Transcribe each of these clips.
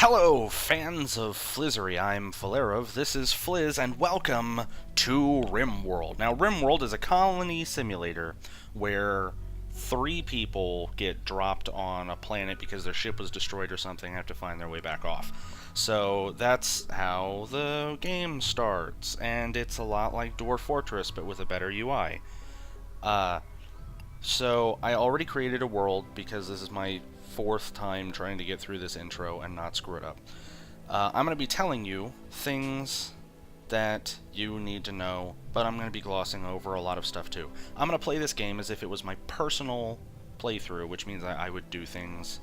Hello, fans of Flizzery. I'm Falerov. This is Fliz, and welcome to Rimworld. Now, Rimworld is a colony simulator where three people get dropped on a planet because their ship was destroyed or something and have to find their way back off. So that's how the game starts, and it's a lot like Dwarf Fortress, but with a better UI. So I already created a world because this is my fourth time trying to get through this intro and not screw it up. I'm going to be telling you things that you need to know, but I'm going to be glossing over a lot of stuff too. I'm going to play this game as if it was my personal playthrough, which means I would do things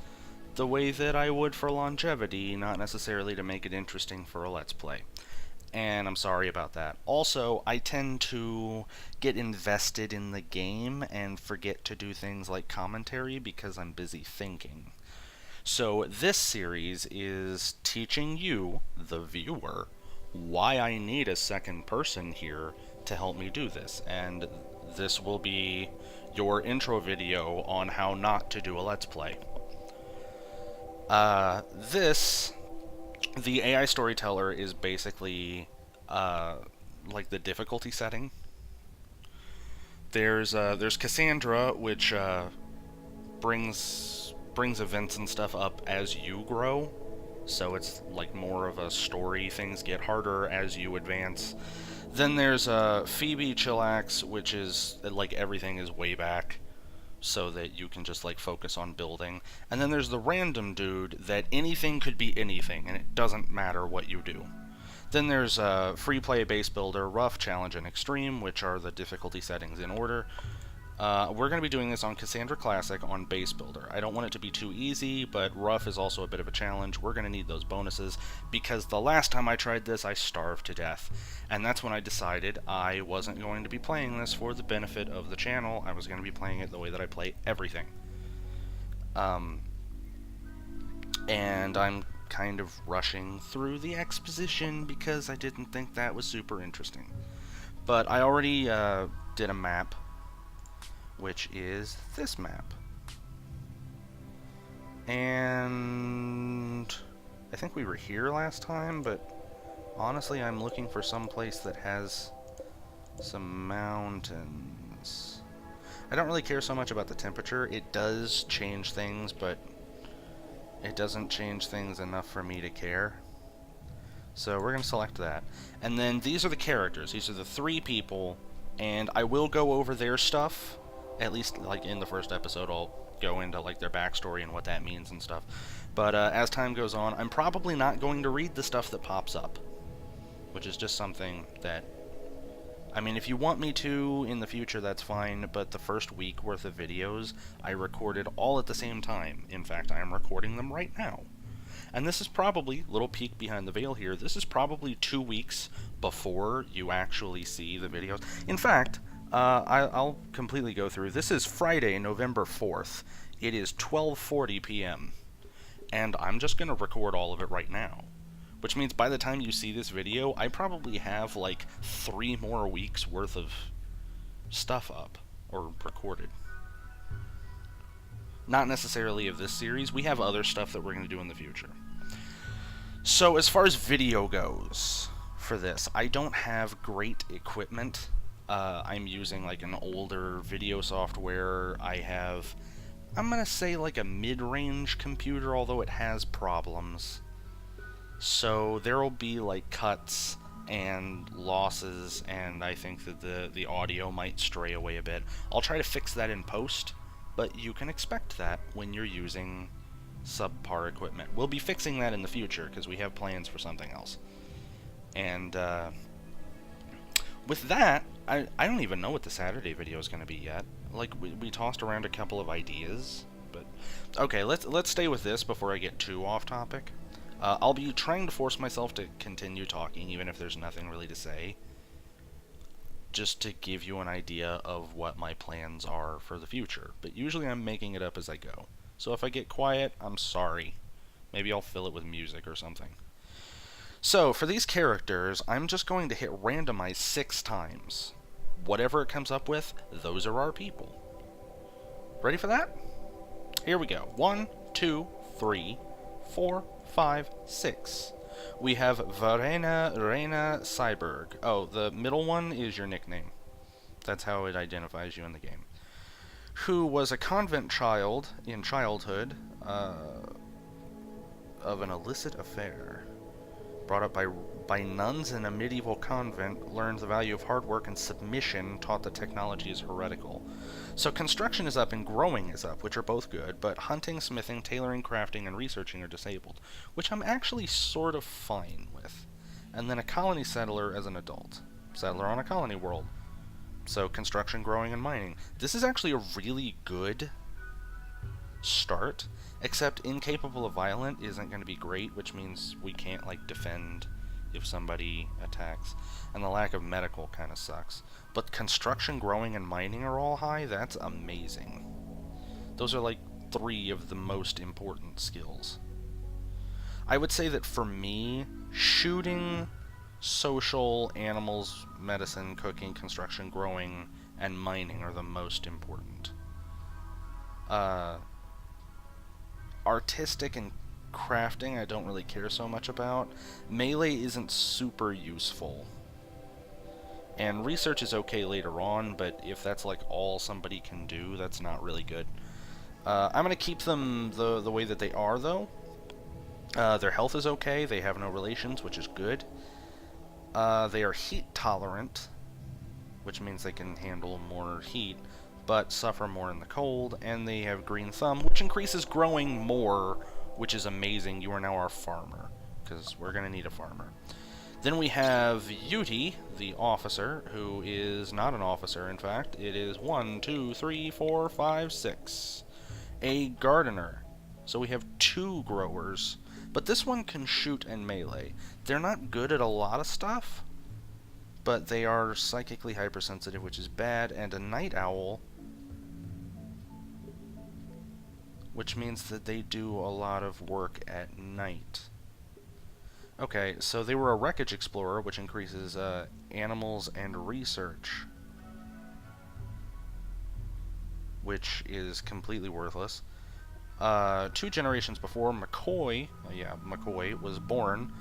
the way that I would for longevity, not necessarily to make it interesting for a Let's Play. And I'm sorry about that. Also, I tend to get invested in the game and forget to do things like commentary because I'm busy thinking. So this series is teaching you, the viewer, why I need a second person here to help me do this. And this will be your intro video on how not to do a Let's Play. The AI storyteller is basically like the difficulty setting. There's Cassandra, which brings events and stuff up as you grow, so it's like more of a story. Things get harder as you advance. Then there's Phoebe Chillax, which is like everything is way back, so that you can just like focus on building. And then there's the random dude that anything could be anything, and it doesn't matter what you do. Then there's Free Play, Base Builder, Rough, Challenge, and Extreme, which are the difficulty settings in order. We're going to be doing this on Cassandra Classic on Base Builder. I don't want it to be too easy, but Rough is also a bit of a challenge. We're going to need those bonuses, because the last time I tried this, I starved to death. And that's when I decided I wasn't going to be playing this for the benefit of the channel. I was going to be playing it the way that I play everything. And I'm kind of rushing through the exposition because I didn't think that was super interesting. But I already did a map, which is this map. And I think we were here last time, but honestly I'm looking for some place that has some mountains. I don't really care so much about the temperature. It does change things, but it doesn't change things enough for me to care. So we're going to select that. And then these are the characters. These are the three people, and I will go over their stuff. At least, like, in the first episode, I'll go into, like, their backstory and what that means and stuff. But as time goes on, I'm probably not going to read the stuff that pops up, which is just something that, I mean, if you want me to in the future, that's fine, but the first week worth of videos, I recorded all at the same time. In fact, I am recording them right now. And this is probably, little peek behind the veil here, this is probably 2 weeks before you actually see the videos. In fact, I'll completely go through. This is Friday, November 4th. It is 12:40 p.m. And I'm just going to record all of it right now. Which means by the time you see this video, I probably have like 3 more weeks worth of stuff up, or recorded. Not necessarily of this series. We have other stuff that we're going to do in the future. So as far as video goes for this, I don't have great equipment. I'm using like an older video software. I have, I'm going to say like a mid-range computer, although it has problems. So there will be like cuts and losses, and I think that the audio might stray away a bit. I'll try to fix that in post, but you can expect that when you're using subpar equipment. We'll be fixing that in the future because we have plans for something else. And with that, I don't even know what the Saturday video is going to be yet. Like, we tossed around a couple of ideas, but okay, let's stay with this before I get too off topic. I'll be trying to force myself to continue talking, even if there's nothing really to say, just to give you an idea of what my plans are for the future. But usually I'm making it up as I go. So if I get quiet, I'm sorry. Maybe I'll fill it with music or something. So, for these characters, I'm just going to hit randomize 6 times. Whatever it comes up with, those are our people. Ready for that? Here we go. 1, 2, 3, 4, 5, 6. We have Verena Reina Cyberg. Oh, the middle one is your nickname. That's how it identifies you in the game. Who was a convent child in childhood of an illicit affair. Brought up by nuns in a medieval convent, learned the value of hard work and submission, taught that technology is heretical. So construction is up and growing is up, which are both good, but hunting, smithing, tailoring, crafting, and researching are disabled, which I'm actually sort of fine with. And then a colony settler as an adult. Settler on a colony world. So construction, growing, and mining. This is actually a really good start, except incapable of violent isn't going to be great, which means we can't, like, defend if somebody attacks, and the lack of medical kind of sucks. But construction, growing, and mining are all high. That's amazing. Those are like 3 of the most important skills. I would say that for me, shooting, social, animals, medicine, cooking, construction, growing, and mining are the most important. Artistic and crafting I don't really care so much about. Melee isn't super useful. And research is okay later on, but if that's like all somebody can do, that's not really good. I'm going to keep them the way that they are, though. Their health is okay. They have no relations, which is good. They are heat tolerant, which means they can handle more heat, but suffer more in the cold. And they have green thumb, which increases growing more, which is amazing. You are now our farmer, because we're going to need a farmer. Then we have Yuti, the officer, who is not an officer, in fact. It is 1, 2, 3, 4, 5, 6. A gardener. So we have 2 growers, but this one can shoot and melee. They're not good at a lot of stuff, but they are psychically hypersensitive, which is bad, and a night owl, which means that they do a lot of work at night. Okay, so they were a wreckage explorer, which increases animals and research, which is completely worthless. 2 generations before McCoy was born,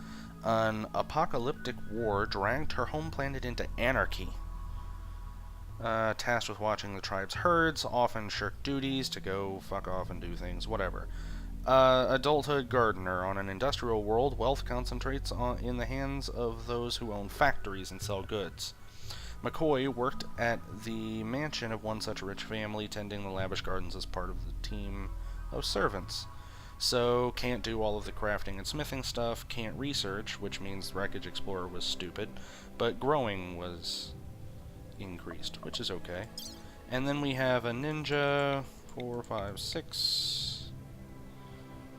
an apocalyptic war dragged her home planet into anarchy. Tasked with watching the tribe's herds, often shirked duties to go fuck off and do things, whatever. Adulthood gardener. On an industrial world, wealth concentrates in the hands of those who own factories and sell goods. McCoy worked at the mansion of one such rich family, tending the lavish gardens as part of the team of servants. So, can't do all of the crafting and smithing stuff, can't research, which means Wreckage Explorer was stupid, but growing was increased, which is okay. And then we have a ninja, 4, 5, 6,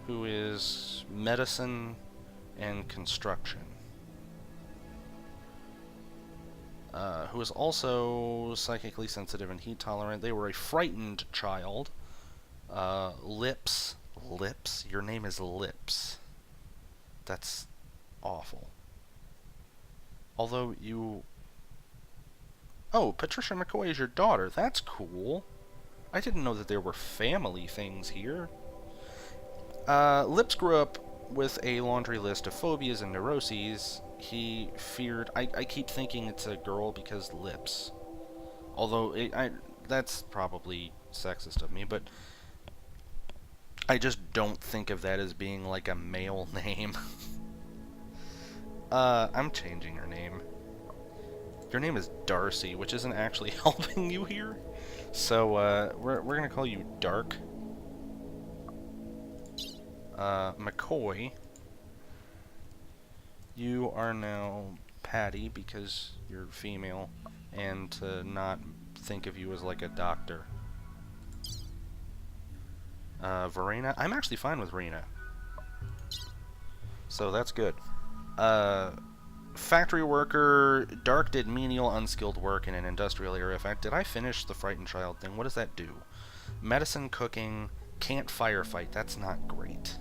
who is medicine and construction. Who is also psychically sensitive and heat tolerant. They were a frightened child. Lips. Lips? Your name is Lips. That's awful. Although you... Oh, Patricia McCoy is your daughter. That's cool. I didn't know that there were family things here. Lips grew up with a laundry list of phobias and neuroses. He feared... I keep thinking it's a girl because lips. Although, that's probably sexist of me, but I just don't think of that as being like a male name. I'm changing your name. Your name is Darcy, which isn't actually helping you here. So, we're gonna call you Dark. McCoy, you are now Patty because you're female, and to not think of you as like a doctor. Verena, I'm actually fine with Rena, so that's good. Factory worker, Dark did menial, unskilled work in an industrial area. In fact, did I finish the frightened child thing? What does that do? Medicine, cooking, can't firefight. That's not great.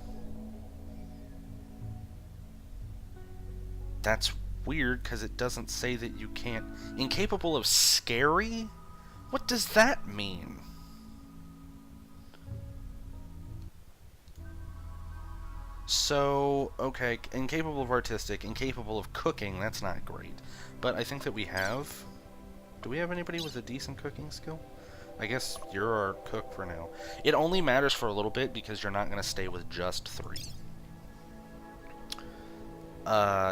That's weird, because it doesn't say that you can't... Incapable of scary? What does that mean? So, okay, incapable of artistic, incapable of cooking, that's not great. But I think that we have... Do we have anybody with a decent cooking skill? I guess you're our cook for now. It only matters for a little bit because you're not going to stay with just 3.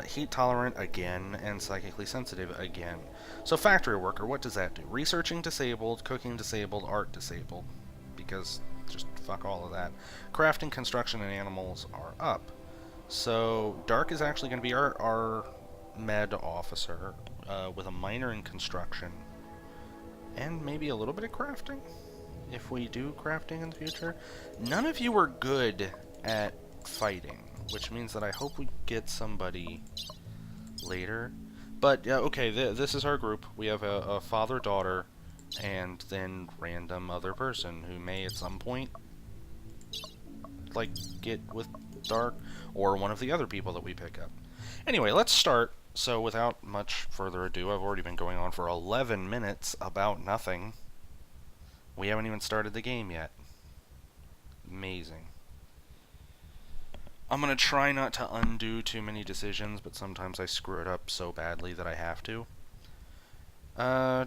Heat tolerant again, and psychically sensitive again. So factory worker, what does that do? Researching disabled, cooking disabled, art disabled. Because just fuck all of that. Crafting, construction, and animals are up. So Dark is actually going to be our med officer, with a minor in construction. And maybe a little bit of crafting? If we do crafting in the future. None of you are good at fighting, which means that I hope we get somebody later. But, yeah, okay, this is our group. We have a father-daughter, and then random other person who may at some point, like, get with Dark, or one of the other people that we pick up. Anyway, let's start. So, without much further ado, I've already been going on for 11 minutes about nothing. We haven't even started the game yet. Amazing. I'm going to try not to undo too many decisions, but sometimes I screw it up so badly that I have to. Yeah,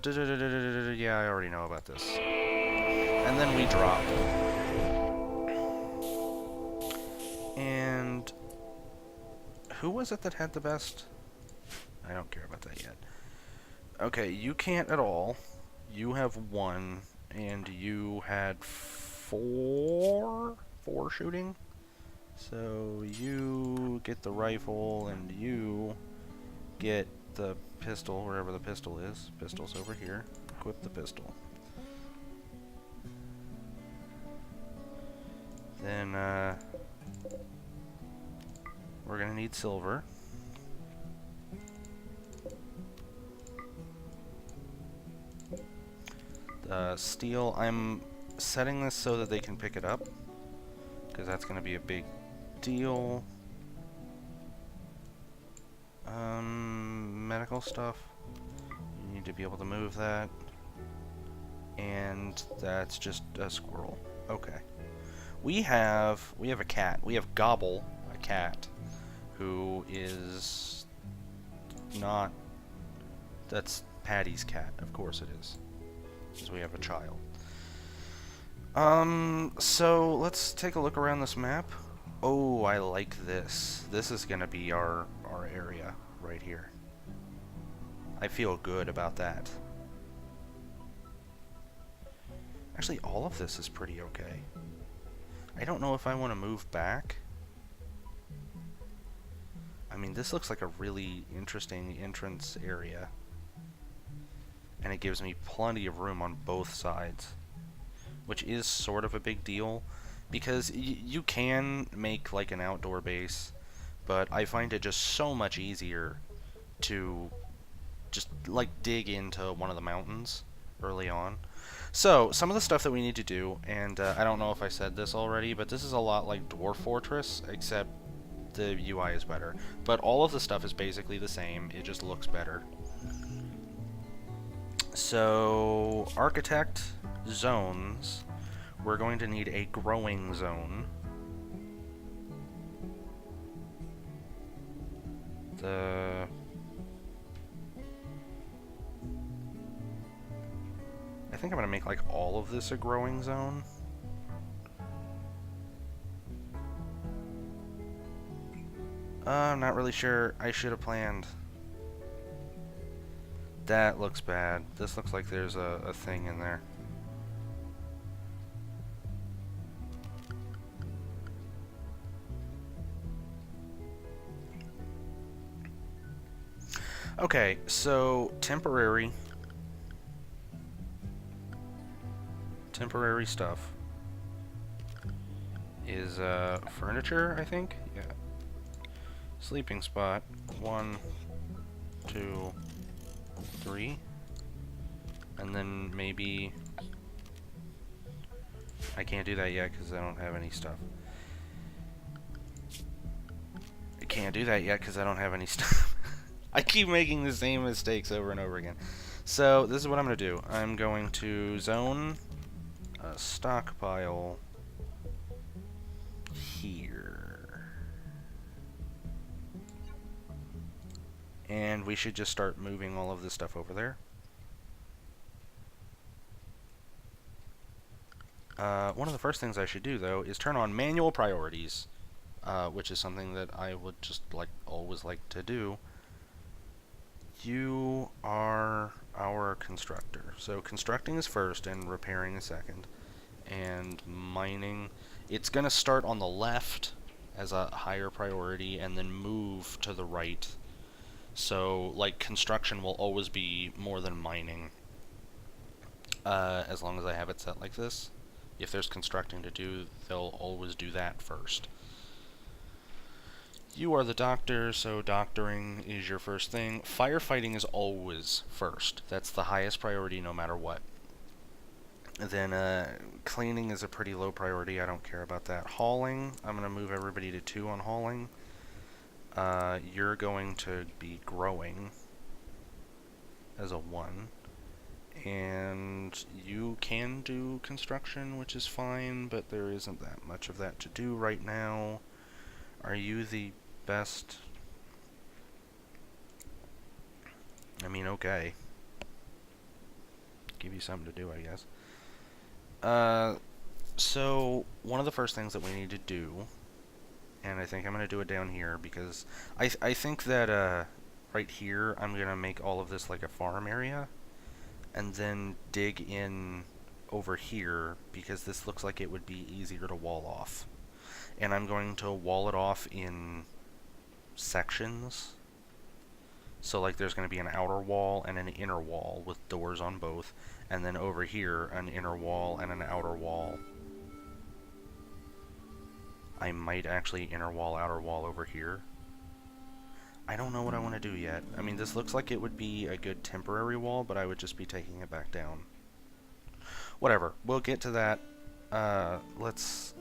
I already know about this. And then we drop. And who was it that had the best? I don't care about that yet. Okay, you can't at all. You have 1, and you had 4 shooting. So you get the rifle, and you get the pistol, wherever the pistol is. Pistol's over here. Equip the pistol. Then, we're gonna need silver. Steel, I'm setting this so that they can pick it up, because that's gonna be a big deal. Medical stuff. You need to be able to move that. And that's just a squirrel. Okay. We have a cat. We have Gobble, a cat, who is not... That's Patty's cat. Of course it is. Because we have a child. So let's take a look around this map. Oh, I like this. This is gonna be our area right here. I feel good about that. Actually, all of this is pretty okay. I don't know if I want to move back. I mean, this looks like a really interesting entrance area. And it gives me plenty of room on both sides. Which is sort of a big deal. Because you can make like an outdoor base. But I find it just so much easier to just like dig into one of the mountains early on. So, some of the stuff that we need to do, and I don't know if I said this already, but this is a lot like Dwarf Fortress, except the UI is better. But all of the stuff is basically the same, it just looks better. So, architect zones, we're going to need a growing zone. I think I'm going to make like all of this a growing zone. I'm not really sure. I should have planned. That looks bad. This looks like there's a thing in there. Okay, so temporary stuff is furniture, I think. Yeah. Sleeping spot. 1, 2, 3, and then maybe I can't do that yet because I don't have any stuff. I can't do that yet because I don't have any stuff. I keep making the same mistakes over and over again. So this is what I'm going to do. I'm going to zone a stockpile here. And we should just start moving all of this stuff over there. One of the first things I should do, though, is turn on manual priorities, which is something that I would just always like to do. You are our constructor. So constructing is first and repairing is second. And mining, it's going to start on the left as a higher priority and then move to the right. So, like, construction will always be more than mining, as long as I have it set like this. If there's constructing to do, they'll always do that first. You are the doctor, so doctoring is your first thing. Firefighting is always first. That's the highest priority no matter what. Then cleaning is a pretty low priority. I don't care about that. Hauling, I'm going to move everybody to 2 on hauling. You're going to be growing as a 1. And you can do construction, which is fine, but there isn't that much of that to do right now. Are you the best? I mean, okay. Give you something to do, I guess. So, one of the first things that we need to do, and I think I'm going to do it down here, because I think that, right here, I'm going to make all of this like a farm area, and then dig in over here, because this looks like it would be easier to wall off. And I'm going to wall it off in sections. So like there's going to be an outer wall and an inner wall with doors on both, and then over here an inner wall and an outer wall. I might actually inner wall, outer wall over here. I don't know what I want to do yet. I mean, this looks like it would be a good temporary wall, but I would just be taking it back down. Whatever, we'll get to that. Let's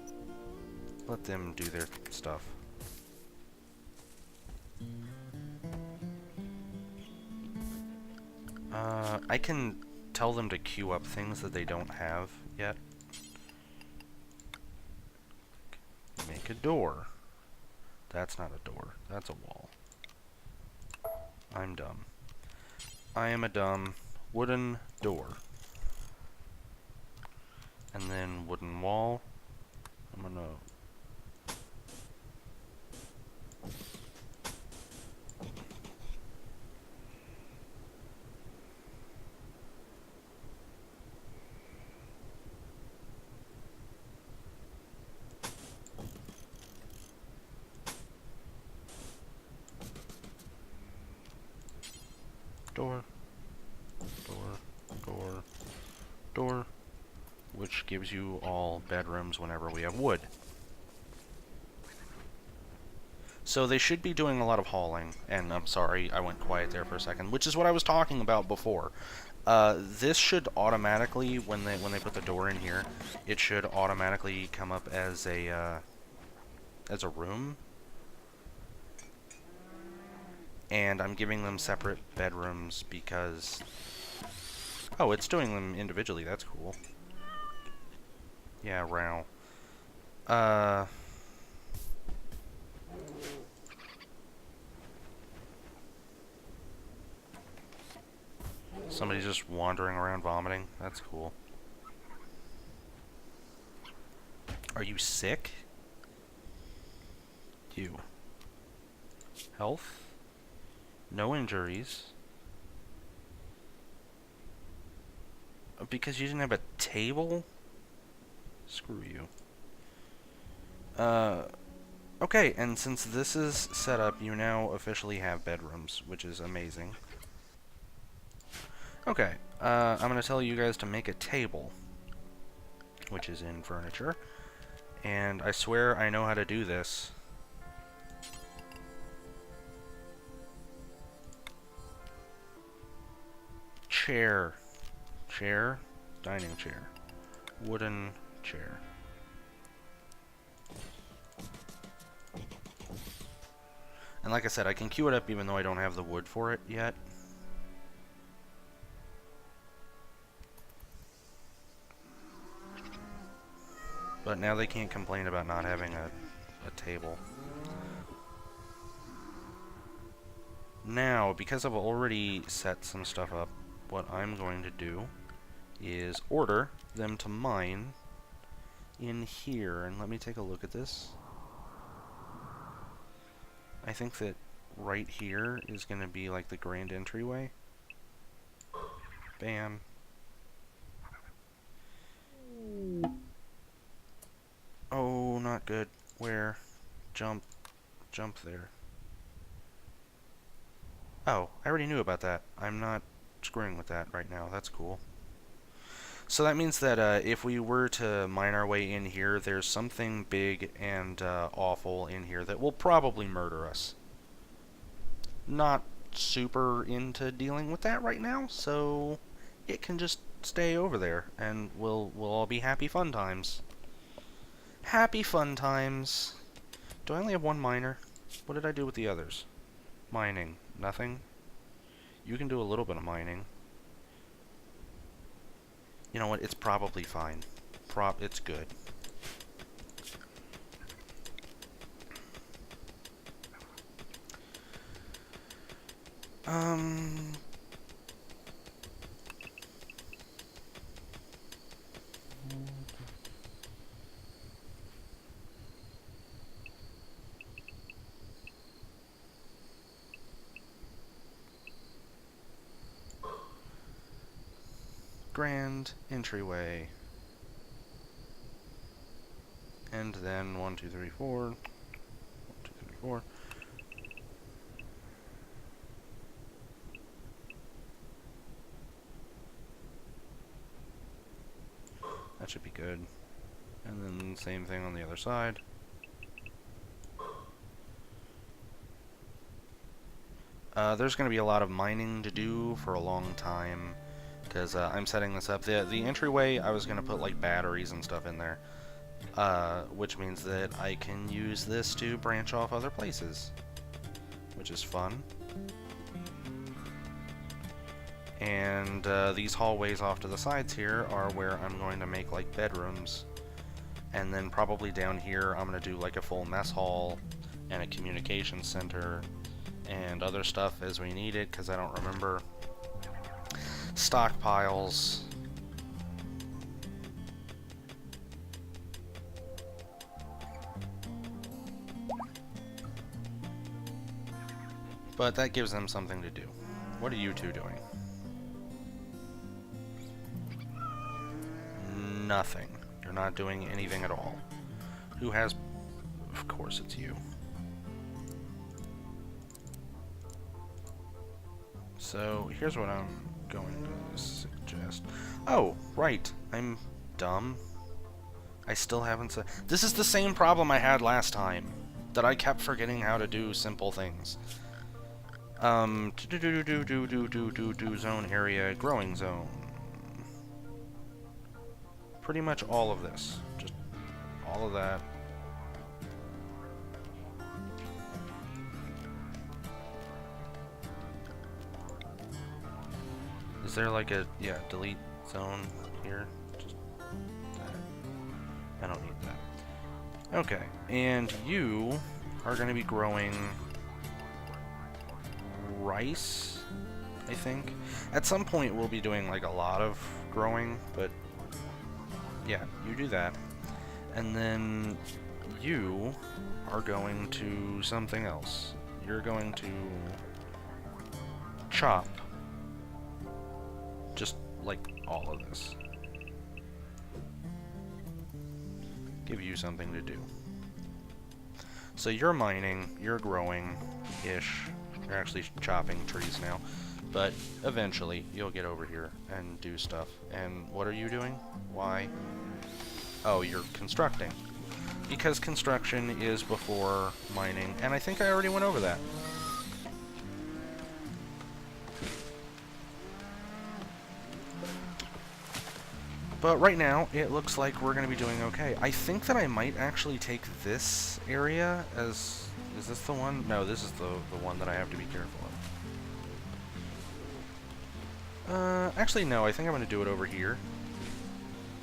let them do their stuff. I can tell them to queue up things that they don't have yet. Make a door. That's not a door, that's a wall. I'm dumb. I am a dumb wooden door. And then wooden wall. I'm gonna... Door, door, door, door, which gives you all bedrooms whenever we have wood. So they should be doing a lot of hauling, and I'm sorry, I went quiet there for a second, which is what I was talking about before. This should automatically, when they put the door in here, it should automatically come up as a room. And I'm giving them separate bedrooms because... Oh, it's doing them individually, that's cool. Yeah, row. Somebody's just wandering around vomiting. That's cool. Are you sick? You. Health? No injuries. Because you didn't have a table? Screw you. Okay, and since this is set up, you now officially have bedrooms, which is amazing. Okay, I'm gonna tell you guys to make a table, which is in furniture, and I swear I know how to do this. Chair. Chair. Dining chair. Wooden chair. And like I said, I can queue it up even though I don't have the wood for it yet. But now they can't complain about not having a table. Now, because I've already set some stuff up, what I'm going to do is order them to mine in here. And let me take a look at this. I think that right here is going to be like the grand entryway. Bam. Oh, not good. Where? Jump. Jump there. Oh, I already knew about that. I'm not screwing with that right now. That's cool. So that means that if we were to mine our way in here, there's something big and awful in here that will probably murder us. Not super into dealing with that right now, so it can just stay over there, and we'll all be happy fun times. Happy fun times. Do I only have one miner? What did I do with the others? Mining. Nothing? You can do a little bit of mining. You know what? It's probably fine. It's good. Grand entryway. And then 1, 2, 3, 4. 1, 2, 3, 4. That should be good. And then same thing on the other side. There's going to be a lot of mining to do for a long time, because I'm setting this up. The entryway, I was going to put like batteries and stuff in there, which means that I can use this to branch off other places, which is fun. And these hallways off to the sides here are where I'm going to make like bedrooms, and then probably down here I'm going to do like a full mess hall and a communication center and other stuff as we need it, because I don't remember. Stockpiles. But that gives them something to do. What are you two doing? Nothing. You're not doing anything at all. Who has... Of course it's you. So, here's what I'm going to suggest. Oh, right. I'm dumb. I still haven't said... This is the same problem I had last time. That I kept forgetting how to do simple things. Zone area, growing zone. Pretty much all of this. Just all of that. Is there like a, yeah, delete zone here? Just that. I don't need that. Okay, and you are going to be growing rice, I think. At some point we'll be doing like a lot of growing, but yeah, you do that. And then you are going to something else. You're going to chop. Just like all of this. Give you something to do. So you're mining, you're growing-ish. You're actually chopping trees now. But eventually you'll get over here and do stuff. And what are you doing? Why? Oh, you're constructing. Because construction is before mining, and I think I already went over that. But right now, it looks like we're going to be doing okay. I think that I might actually take this area as... Is this the one? No, this is the one that I have to be careful of. Actually, no, I think I'm going to do it over here.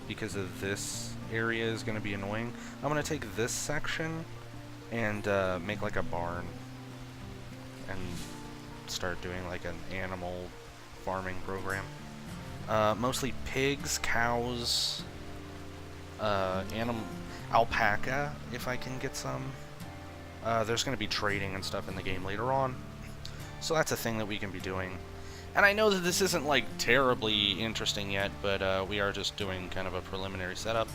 Because of this area is going to be annoying. I'm going to take this section and make like a barn. And start doing like an animal farming program. Mostly pigs, cows, alpaca, if I can get some. There's going to be trading and stuff in the game later on, so that's a thing that we can be doing. And I know that this isn't, like, terribly interesting yet, but we are just doing kind of a preliminary setup.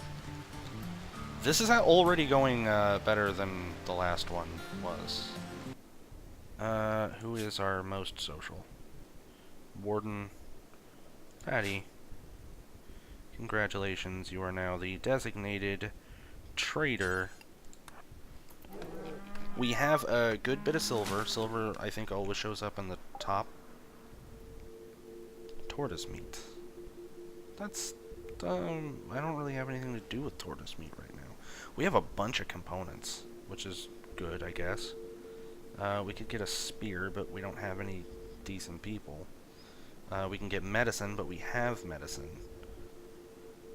This is already going better than the last one was. Who is our most social? Warden Patty. Congratulations, you are now the designated trader. We have a good bit of silver. Silver, I think, always shows up in the top. Tortoise meat. That's, I don't really have anything to do with tortoise meat right now. We have a bunch of components, which is good, I guess. We could get a spear, but we don't have any decent people. We can get medicine, but we have medicine.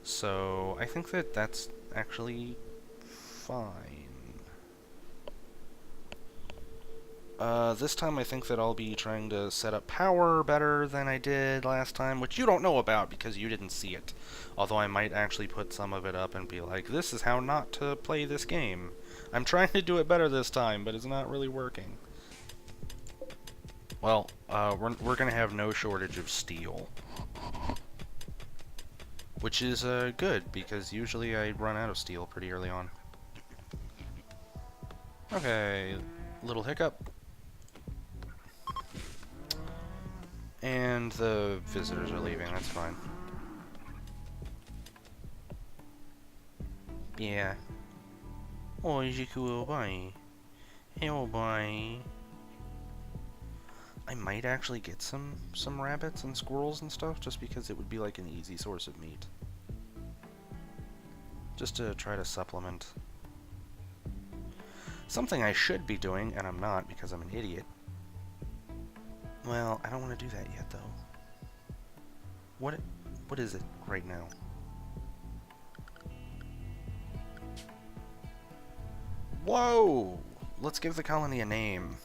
So, I think that that's actually fine. This time I think that I'll be trying to set up power better than I did last time, which you don't know about because you didn't see it. Although I might actually put some of it up and be like, this is how not to play this game. I'm trying to do it better this time, but it's not really working. Well, we're gonna have no shortage of steel. Which is good, because usually I run out of steel pretty early on. Okay, little hiccup. And the visitors are leaving, that's fine. Yeah. Oh, is you cool, bye. Hello, bye. I might actually get some rabbits and squirrels and stuff, just because it would be like an easy source of meat. Just to try to supplement. Something I should be doing, and I'm not because I'm an idiot. Well, I don't want to do that yet, though. What is it right now? Whoa! Let's give the colony a name.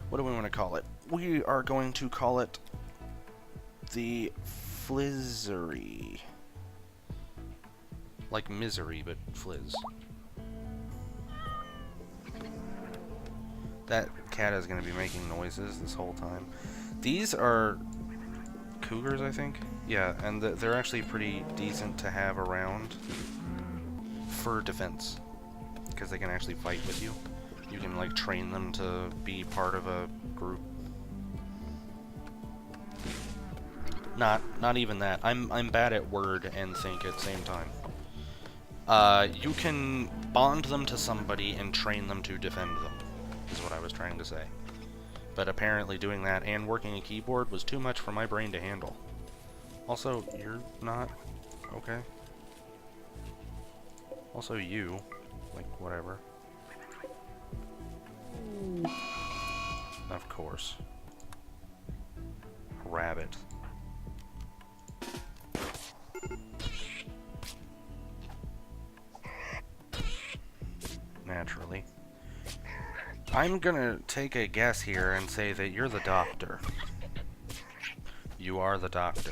What do we want to call it? We are going to call it the Flizery. Like misery, but Fliz. That cat is going to be making noises this whole time. These are cougars, I think? Yeah, and they're actually pretty decent to have around for defense. Because they can actually fight with you. You can, like, train them to be part of a group. Not even that. I'm bad at word and think at the same time. You can bond them to somebody and train them to defend them, is what I was trying to say. But apparently doing that and working a keyboard was too much for my brain to handle. Also, you're not okay. Also you, like, whatever. Of course. Rabbit. Naturally. I'm gonna take a guess here and say that you're the doctor. You are the doctor.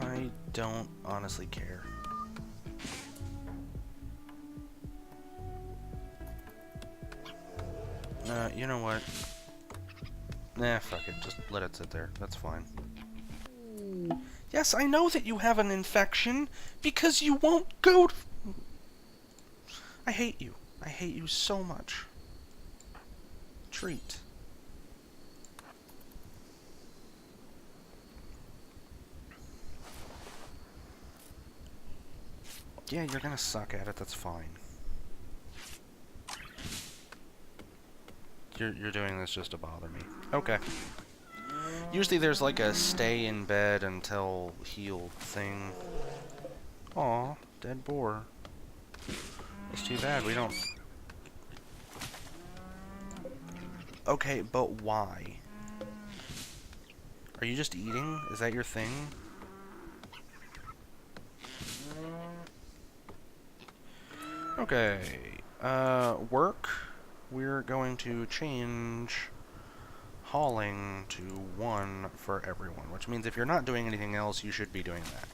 I don't honestly care. You know what? Nah, fuck it. Just let it sit there. That's fine. Yes, I know that you have an infection because you won't go to... I hate you. I hate you so much. Treat. Yeah, you're gonna suck at it. That's fine. You're doing this just to bother me. Okay. Usually there's like a stay in bed until healed thing. Aw, dead boar. It's too bad we don't... Okay, but why? Are you just eating? Is that your thing? Okay. Work. We're going to change hauling to 1 for everyone, which means if you're not doing anything else, you should be doing that.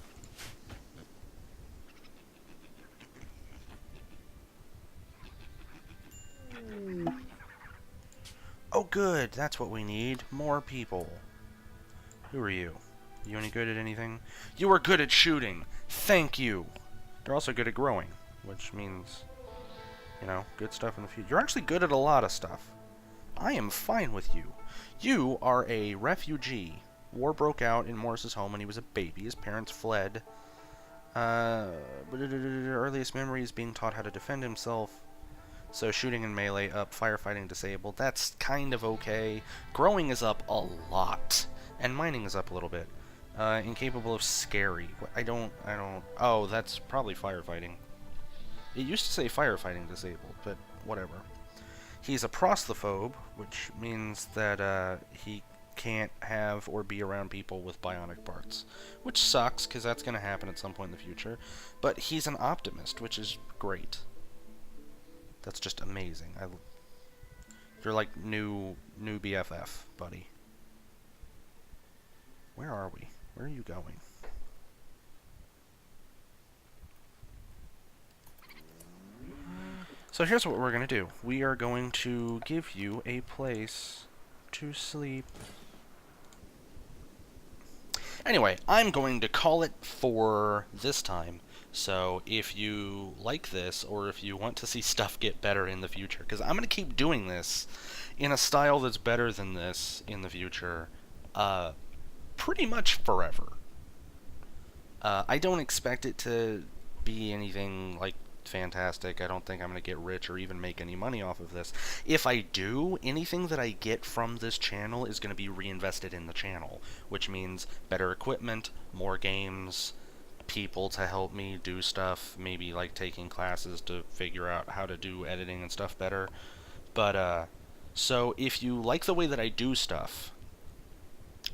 Oh good, that's what we need. More people. Who are you? You any good at anything? You are good at shooting! Thank you! You're also good at growing, which means, you know, good stuff in the future. You're actually good at a lot of stuff. I am fine with you. You are a refugee. War broke out in Morris's home when he was a baby. His parents fled. Earliest memory is being taught how to defend himself. So shooting and melee up, firefighting disabled. That's kind of okay. Growing is up a lot. And mining is up a little bit. Incapable of scary. I don't... Oh, that's probably firefighting. It used to say firefighting disabled, but whatever. He's a prostaphobe, which means that he can't have or be around people with bionic parts. Which sucks, because that's going to happen at some point in the future. But he's an optimist, which is great. That's just amazing. You're like new BFF, buddy. Where are we? Where are you going? So here's what we're going to do. We are going to give you a place to sleep. Anyway, I'm going to call it for this time. So if you like this, or if you want to see stuff get better in the future, because I'm going to keep doing this in a style that's better than this in the future, pretty much forever. I don't expect it to be anything like fantastic. I don't think I'm going to get rich or even make any money off of this. If I do, anything that I get from this channel is going to be reinvested in the channel, which means better equipment, more games, people to help me do stuff, maybe like taking classes to figure out how to do editing and stuff better. But, so if you like the way that I do stuff,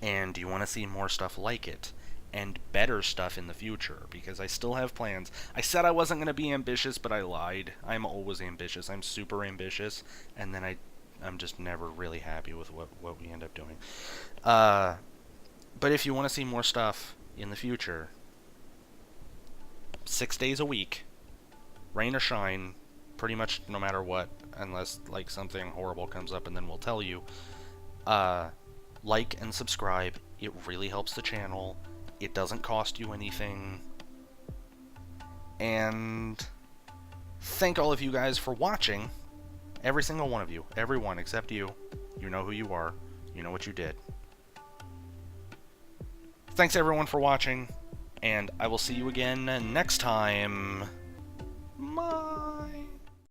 and you want to see more stuff like it, and better stuff in the future, because I still have plans. I said I wasn't going to be ambitious, but I lied. I'm always ambitious. I'm super ambitious, and then I'm just never really happy with what we end up doing. But if you want to see more stuff in the future, 6 days a week, rain or shine, pretty much no matter what, unless like something horrible comes up, and then we'll tell you. Like and subscribe. It really helps the channel. It doesn't cost you anything. And thank all of you guys for watching. Every single one of you. Everyone except you. You know who you are. You know what you did. Thanks everyone for watching. And I will see you again next time.